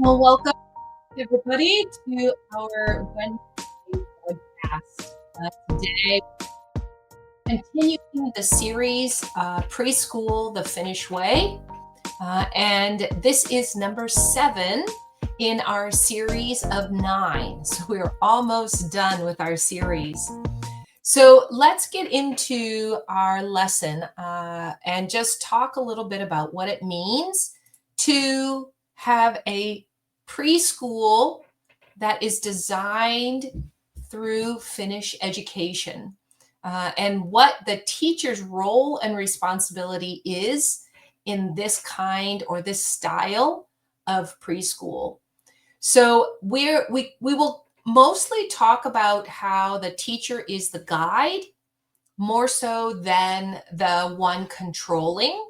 Well, welcome everybody to our Wednesday podcast. Today, continuing the series Preschool the Finnish Way. And this is number 7 in our series of 9. So we're almost done with our series. So let's get into our lesson and just talk a little bit about what it means to have a preschool that is designed through Finnish education and what the teacher's role and responsibility is in this kind or this style of preschool. So we will mostly talk about how the teacher is the guide more so than the one controlling.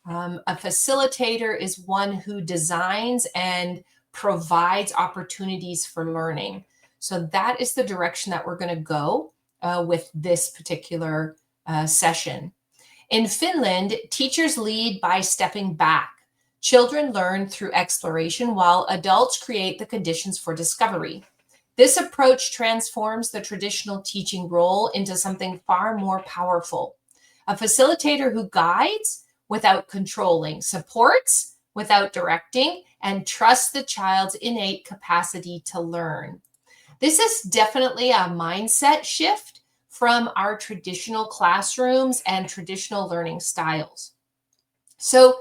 A facilitator is one who designs and provides opportunities for learning. So that is the direction that we're going to go with this particular session. In Finland, teachers lead by stepping back. Children learn through exploration while adults create the conditions for discovery. This approach transforms the traditional teaching role into something far more powerful. A facilitator who guides without controlling, supports without directing, and trusts the child's innate capacity to learn. This is definitely a mindset shift from our traditional classrooms and traditional learning styles. So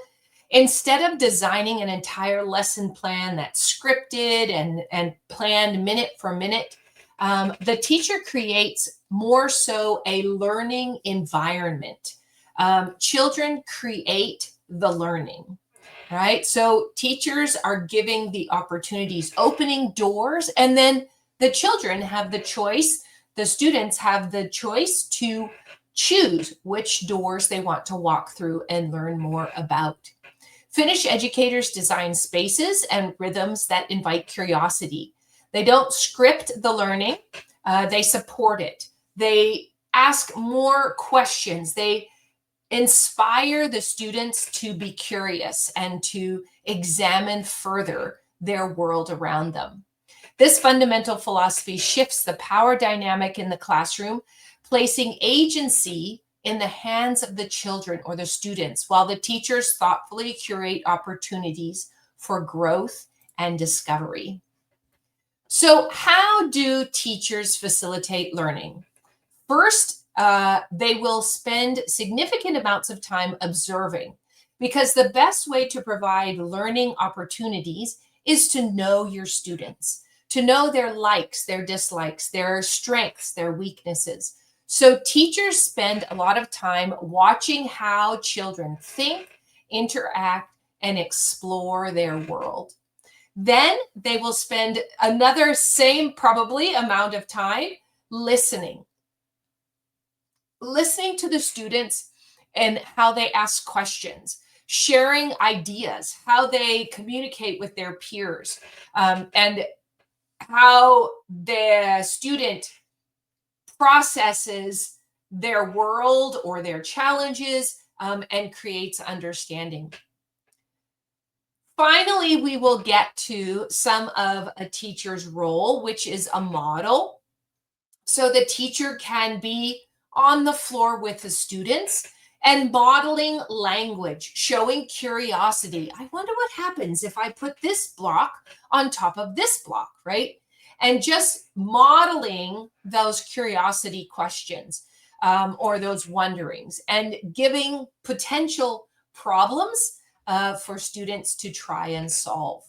instead of designing an entire lesson plan that's scripted and planned minute for minute, the teacher creates more so a learning environment. Children create the learning, right? So teachers are giving the opportunities, opening doors, and then the children have the choice, the students have the choice to choose which doors they want to walk through and learn more about. Finnish educators design spaces and rhythms that invite curiosity. They don't script the learning, they support it. They ask more questions. They inspire the students to be curious and to examine further their world around them. This fundamental philosophy shifts the power dynamic in the classroom, placing agency in the hands of the children or the students, while the teachers thoughtfully curate opportunities for growth and discovery. So, how do teachers facilitate learning? First, they will spend significant amounts of time observing, because the best way to provide learning opportunities is to know your students, to know their likes, their dislikes, their strengths, their weaknesses. So teachers spend a lot of time watching how children think, interact, and explore their world. Then they will spend another same probably amount of time listening to the students and how they ask questions, sharing ideas, how they communicate with their peers, and how the student processes their world or their challenges and creates understanding. Finally, we will get to some of a teacher's role, which is a model. So the teacher can be on the floor with the students and modeling language, showing curiosity. I wonder what happens if I put this block on top of this block, right? And just modeling those curiosity questions or those wonderings and giving potential problems for students to try and solve.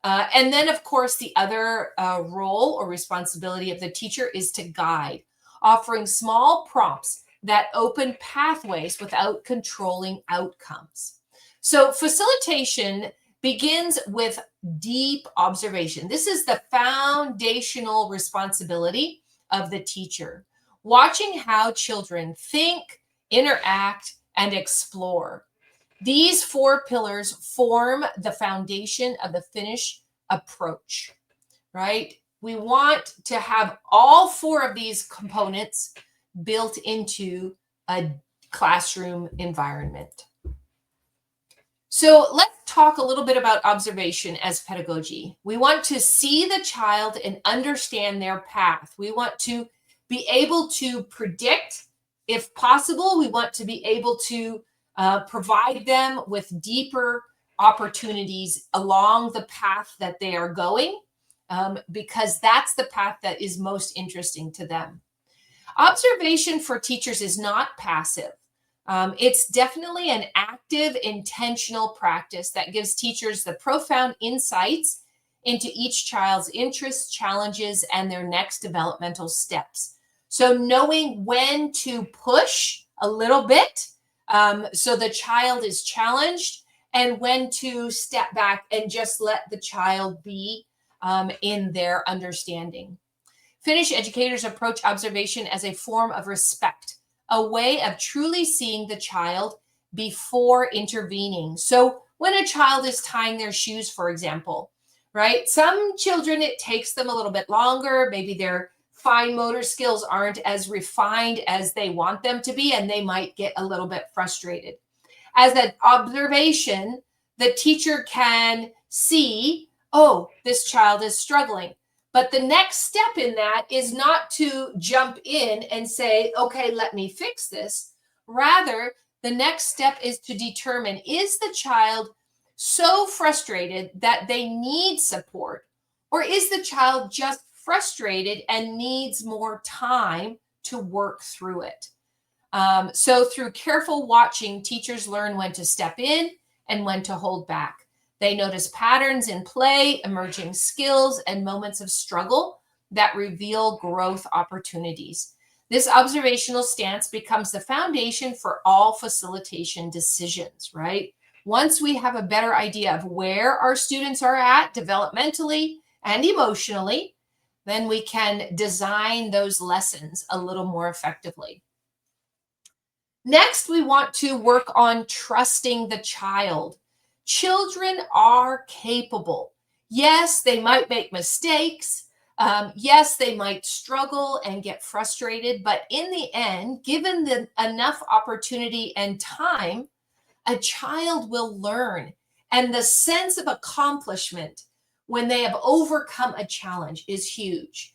And then, of course, the other role or responsibility of the teacher is to guide, offering small prompts that open pathways without controlling outcomes. So facilitation begins with deep observation. This is the foundational responsibility of the teacher, watching how children think, interact, and explore. These 4 pillars form the foundation of the Finnish approach, right? We want to have all 4 of these components built into a classroom environment. So let's talk a little bit about observation as pedagogy. We want to see the child and understand their path. We want to be able to predict, if possible. We want to be able to provide them with deeper opportunities along the path that they are going, because that's the path that is most interesting to them. Observation for teachers is not passive. It's definitely an active, intentional practice that gives teachers the profound insights into each child's interests, challenges, and their next developmental steps. So knowing when to push a little bit, so the child is challenged, and when to step back and just let the child be in their understanding. Finnish educators approach observation as a form of respect, a way of truly seeing the child before intervening. So when a child is tying their shoes, for example, right? Some children, it takes them a little bit longer. Maybe their fine motor skills aren't as refined as they want them to be, and they might get a little bit frustrated. As an observation, the teacher can see, oh, this child is struggling. But the next step in that is not to jump in and say, okay, let me fix this. Rather, the next step is to determine, is the child so frustrated that they need support? Or is the child just frustrated and needs more time to work through it? So through careful watching, teachers learn when to step in and when to hold back. They notice patterns in play, emerging skills, and moments of struggle that reveal growth opportunities. This observational stance becomes the foundation for all facilitation decisions, right? Once we have a better idea of where our students are at developmentally and emotionally, then we can design those lessons a little more effectively. Next, we want to work on trusting the child. Children are capable. Yes, they might make mistakes. Yes, they might struggle and get frustrated. But in the end, given enough opportunity and time, a child will learn. And the sense of accomplishment when they have overcome a challenge is huge.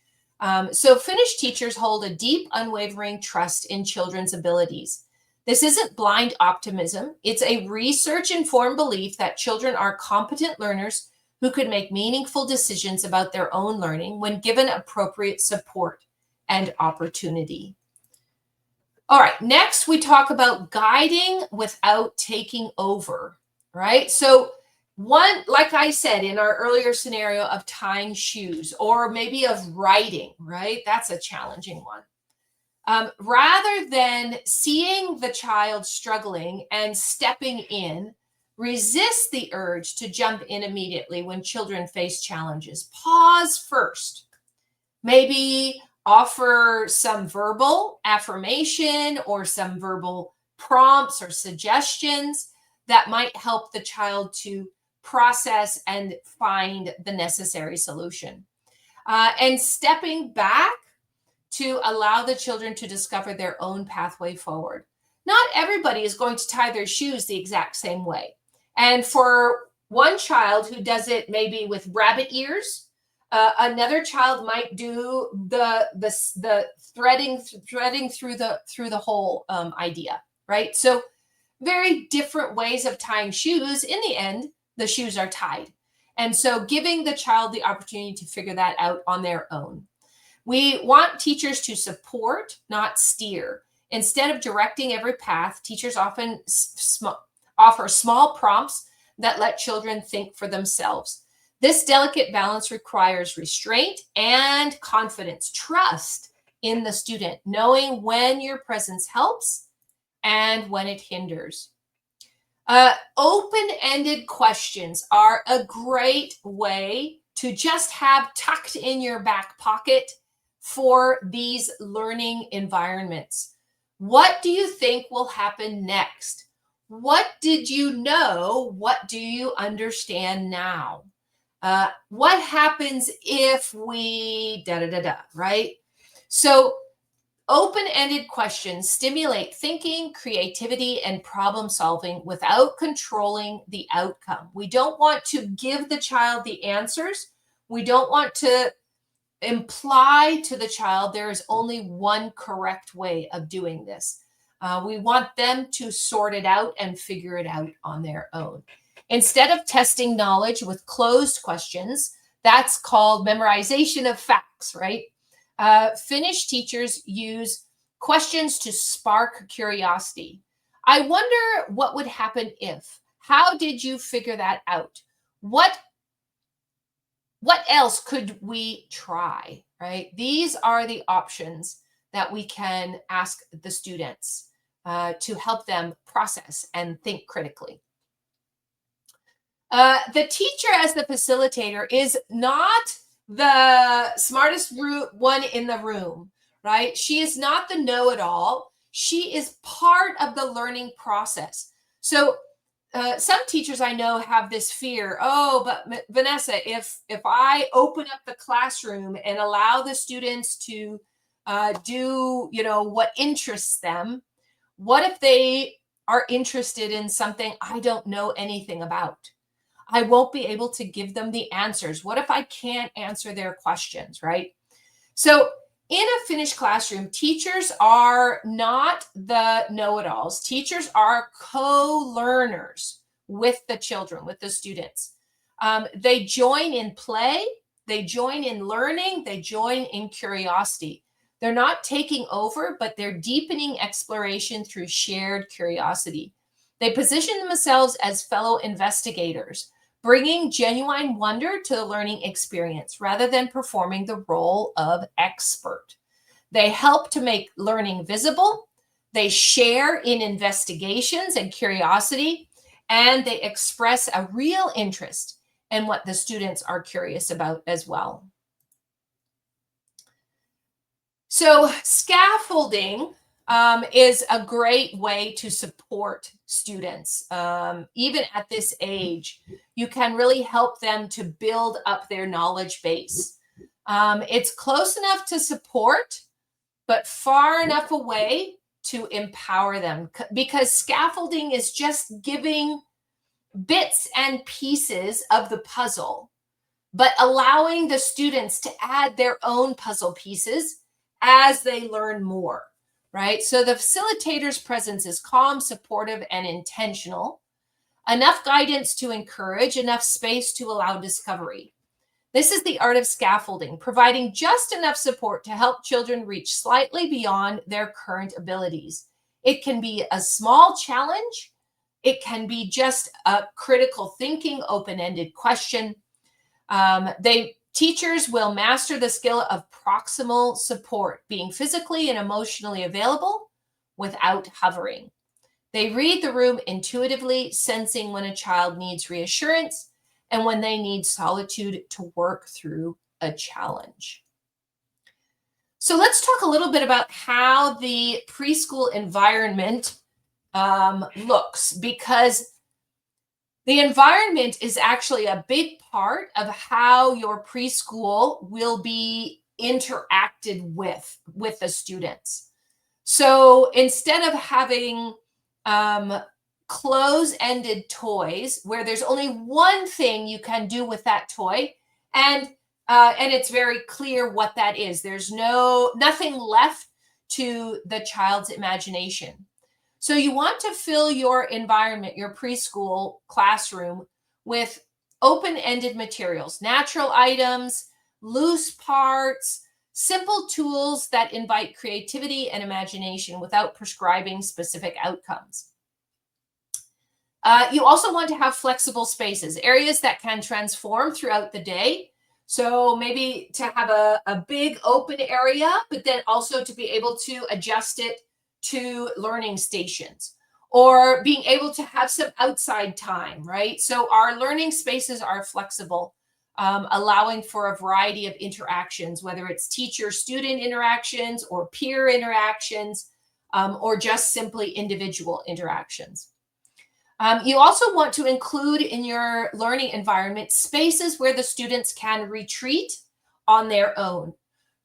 So Finnish teachers hold a deep, unwavering trust in children's abilities. This isn't blind optimism. It's a research-informed belief that children are competent learners who could make meaningful decisions about their own learning when given appropriate support and opportunity. All right, next we talk about guiding without taking over, right? So one, like I said in our earlier scenario of tying shoes, or maybe of writing, right? That's a challenging one. Rather than seeing the child struggling and stepping in, resist the urge to jump in immediately when children face challenges. Pause first. Maybe offer some verbal affirmation or some verbal prompts or suggestions that might help the child to process and find the necessary solution. And stepping back to allow the children to discover their own pathway forward. Not everybody is going to tie their shoes the exact same way. And for one child who does it maybe with rabbit ears, another child might do the threading through the whole idea, right? So very different ways of tying shoes. In the end, the shoes are tied. And so giving the child the opportunity to figure that out on their own. We want teachers to support, not steer. Instead of directing every path, teachers often offer small prompts that let children think for themselves. This delicate balance requires restraint and confidence, trust in the student, knowing when your presence helps and when it hinders. Open-ended questions are a great way to just have tucked in your back pocket for these learning environments. What do you think will happen next? What did you know? What do you understand now? What happens if we right? So Open-ended questions stimulate thinking, creativity, and problem solving without controlling the outcome. We don't want to give the child the answers. We don't want to imply to the child there is only one correct way of doing this. We want them to sort it out and figure it out on their own. Instead of testing knowledge with closed questions, that's called memorization of facts, right? Finnish teachers use questions to spark curiosity. I wonder what would happen if. How did you figure that out? What else could we try, right? These are the options that we can ask the students to help them process and think critically. The teacher as the facilitator is not the smartest one in the room, right? She is not the know-it-all. She is part of the learning process. So some teachers I know have this fear. Oh, but Vanessa, if I open up the classroom and allow the students to do, what interests them, what if they are interested in something I don't know anything about? I won't be able to give them the answers. What if I can't answer their questions, right? So in a Finnish classroom, teachers are not the know-it-alls. Teachers are co-learners with the children, with the students. They join in play, they join in learning, they join in curiosity. They're not taking over, but they're deepening exploration through shared curiosity. They position themselves as fellow investigators, bringing genuine wonder to the learning experience rather than performing the role of expert. They help to make learning visible. They share in investigations and curiosity, and they express a real interest in what the students are curious about as well. So scaffolding is a great way to support students. Even at this age, you can really help them to build up their knowledge base. It's close enough to support, but far enough away to empower them, because scaffolding is just giving bits and pieces of the puzzle, but allowing the students to add their own puzzle pieces as they learn more. Right? So the facilitator's presence is calm, supportive, and intentional. Enough guidance to encourage, enough space to allow discovery. This is the art of scaffolding, providing just enough support to help children reach slightly beyond their current abilities. It can be a small challenge. It can be just a critical thinking, open-ended question. Teachers will master the skill of proximal support, being physically and emotionally available without hovering. They read the room intuitively, sensing when a child needs reassurance and when they need solitude to work through a challenge. So let's talk a little bit about how the preschool environment looks, because the environment is actually a big part of how your preschool will be interacted with the students. So instead of having close-ended toys where there's only one thing you can do with that toy, and it's very clear what that is, there's nothing left to the child's imagination. So you want to fill your environment, your preschool classroom, with open-ended materials, natural items, loose parts, simple tools that invite creativity and imagination without prescribing specific outcomes. You also want to have flexible spaces, areas that can transform throughout the day. So maybe to have a big open area, but then also to be able to adjust it to learning stations, or being able to have some outside time, right? So our learning spaces are flexible, allowing for a variety of interactions, whether it's teacher-student interactions or peer interactions, or just simply individual interactions. You also want to include in your learning environment spaces where the students can retreat on their own,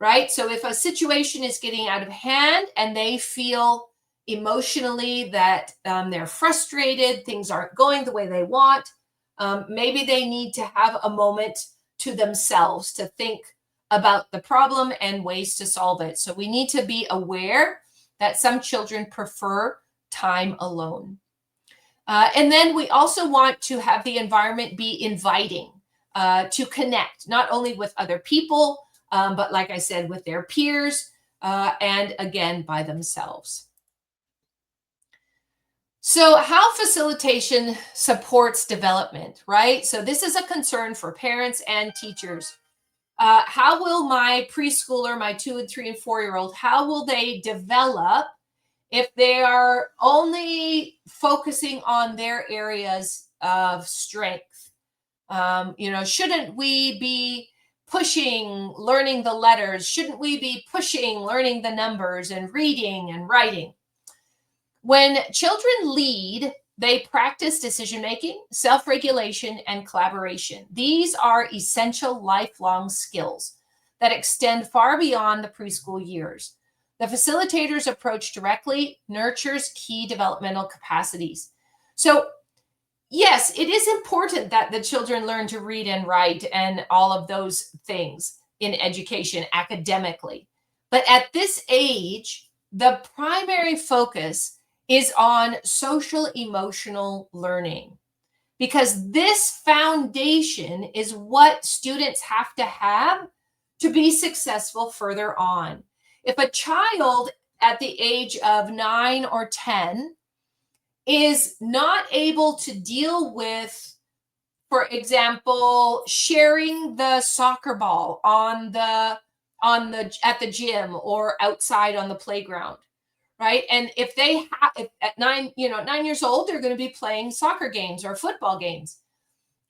right? So if a situation is getting out of hand and they feel emotionally that they're frustrated, things aren't going the way they want, maybe they need to have a moment to themselves to think about the problem and ways to solve it. So we need to be aware that some children prefer time alone. And then we also want to have the environment be inviting to connect, not only with other people, but like I said, with their peers, and again, by themselves. So, how facilitation supports development, right? So, this is a concern for parents and teachers. How will my preschooler, my 2 and 3 and 4 year old, how will they develop if they are only focusing on their areas of strength? Shouldn't we be pushing learning the letters? Shouldn't we be pushing learning the numbers and reading and writing? When children lead, they practice decision making, self regulation, and collaboration. These are essential lifelong skills that extend far beyond the preschool years. The facilitator's approach directly nurtures key developmental capacities. So, yes, it is important that the children learn to read and write and all of those things in education academically. But at this age, the primary focus is on social emotional learning, because this foundation is what students have to be successful further on. If a child at the age of 9 or 10 is not able to deal with, for example, sharing the soccer ball at the gym or outside on the playground, right? And if at 9 years old, they're going to be playing soccer games or football games.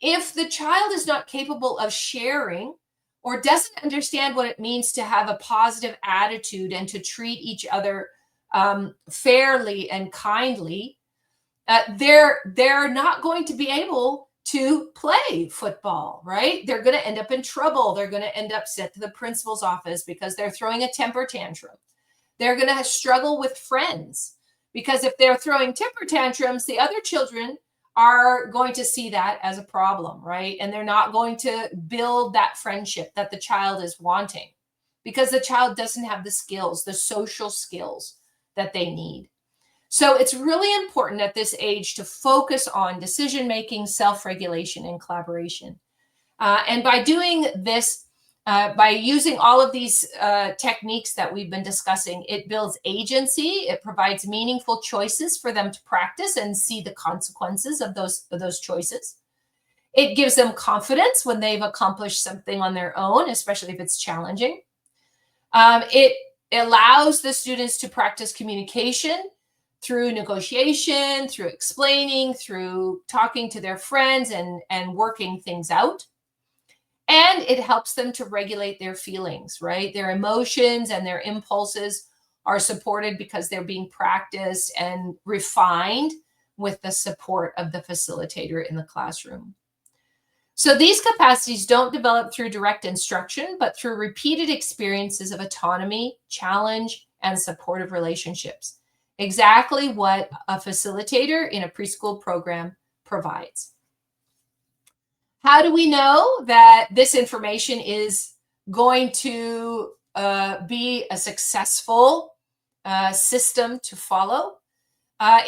If the child is not capable of sharing or doesn't understand what it means to have a positive attitude and to treat each other fairly and kindly, they're not going to be able to play football, right? They're going to end up in trouble. They're going to end up sent to the principal's office because they're throwing a temper tantrum. They're going to struggle with friends, because if they're throwing temper tantrums, the other children are going to see that as a problem, right? And they're not going to build that friendship that the child is wanting, because the child doesn't have the skills, the social skills that they need. So it's really important at this age to focus on decision making, self-regulation, and collaboration. And by doing this, by using all of these techniques that we've been discussing, it builds agency. It provides meaningful choices for them to practice and see the consequences of those choices. It gives them confidence when they've accomplished something on their own, especially if it's challenging. It allows the students to practice communication through negotiation, through explaining, through talking to their friends and working things out. And it helps them to regulate their feelings, right? Their emotions and their impulses are supported because they're being practiced and refined with the support of the facilitator in the classroom. So these capacities don't develop through direct instruction, but through repeated experiences of autonomy, challenge, and supportive relationships. Exactly what a facilitator in a preschool program provides. How do we know that this information is going to be a successful system to follow?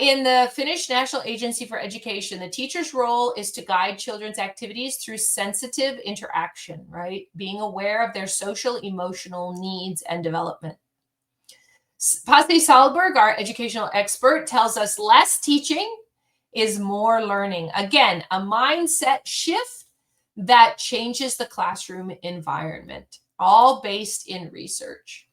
In the Finnish National Agency for Education, the teacher's role is to guide children's activities through sensitive interaction, right? Being aware of their social, emotional needs and development. Pasi Salberg, our educational expert, tells us less teaching is more learning. Again, a mindset shift that changes the classroom environment, all based in research.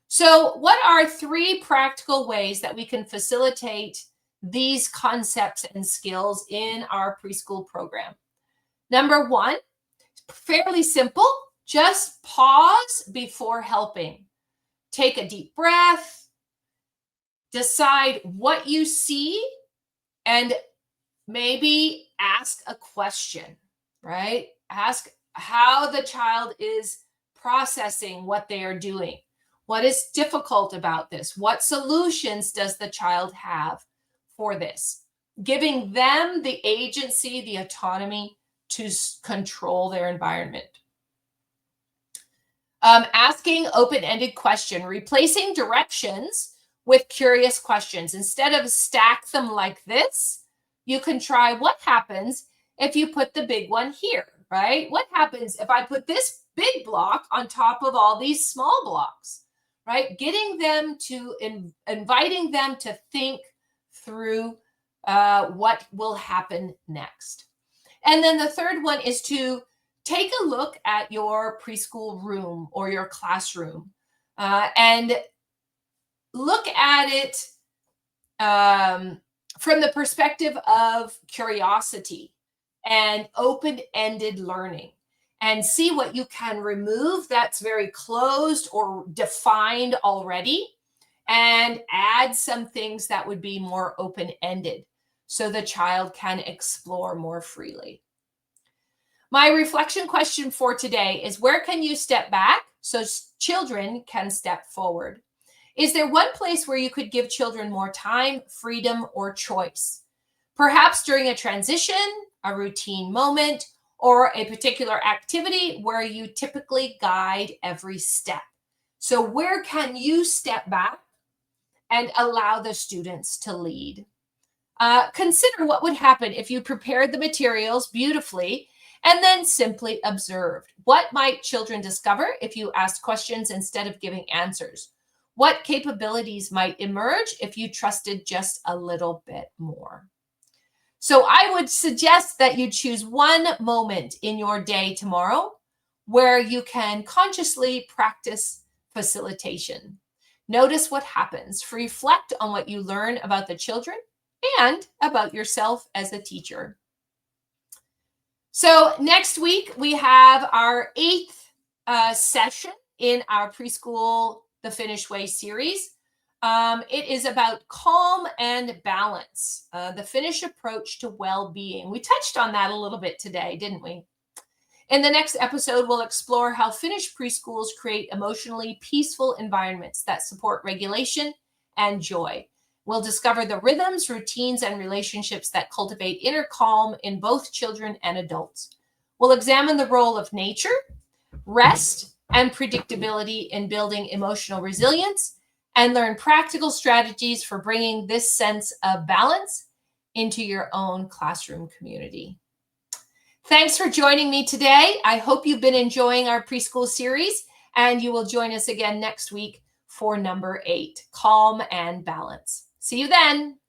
So, what are 3 practical ways that we can facilitate these concepts and skills in our preschool program? Number 1, fairly simple, just pause before helping. Take a deep breath, decide what you see, and maybe ask a question, right? Ask how the child is processing what they are doing. What is difficult about this? What solutions does the child have for this? Giving them the agency, the autonomy to control their environment. Asking open-ended question, replacing directions with curious questions. Instead of stack them like this, you can try what happens if you put the big one here, right? What happens if I put this big block on top of all these small blocks, right? Getting them to, inviting them to think through what will happen next. And then the third one is to take a look at your preschool room or your classroom and look at it from the perspective of curiosity and open-ended learning, and see what you can remove that's very closed or defined already, and add some things that would be more open-ended so the child can explore more freely. My reflection question for today is, where can you step back so children can step forward? Is there one place where you could give children more time, freedom, or choice? Perhaps during a transition, a routine moment, or a particular activity where you typically guide every step. So where can you step back and allow the students to lead? Consider what would happen if you prepared the materials beautifully and then simply observed. What might children discover if you asked questions instead of giving answers? What capabilities might emerge if you trusted just a little bit more? So I would suggest that you choose one moment in your day tomorrow where you can consciously practice facilitation. Notice what happens. Reflect on what you learn about the children and about yourself as a teacher. So next week, we have our 8th session in our Preschool the Finnish Way series. It is about calm and balance, the Finnish approach to well-being. We touched on that a little bit today, didn't we? In the next episode, we'll explore how Finnish preschools create emotionally peaceful environments that support regulation and joy. We'll discover the rhythms, routines, and relationships that cultivate inner calm in both children and adults. We'll examine the role of nature, rest, and predictability in building emotional resilience, and learn practical strategies for bringing this sense of balance into your own classroom community. Thanks for joining me today. I hope you've been enjoying our preschool series, and you will join us again next week for number 8, Calm and Balance. See you then.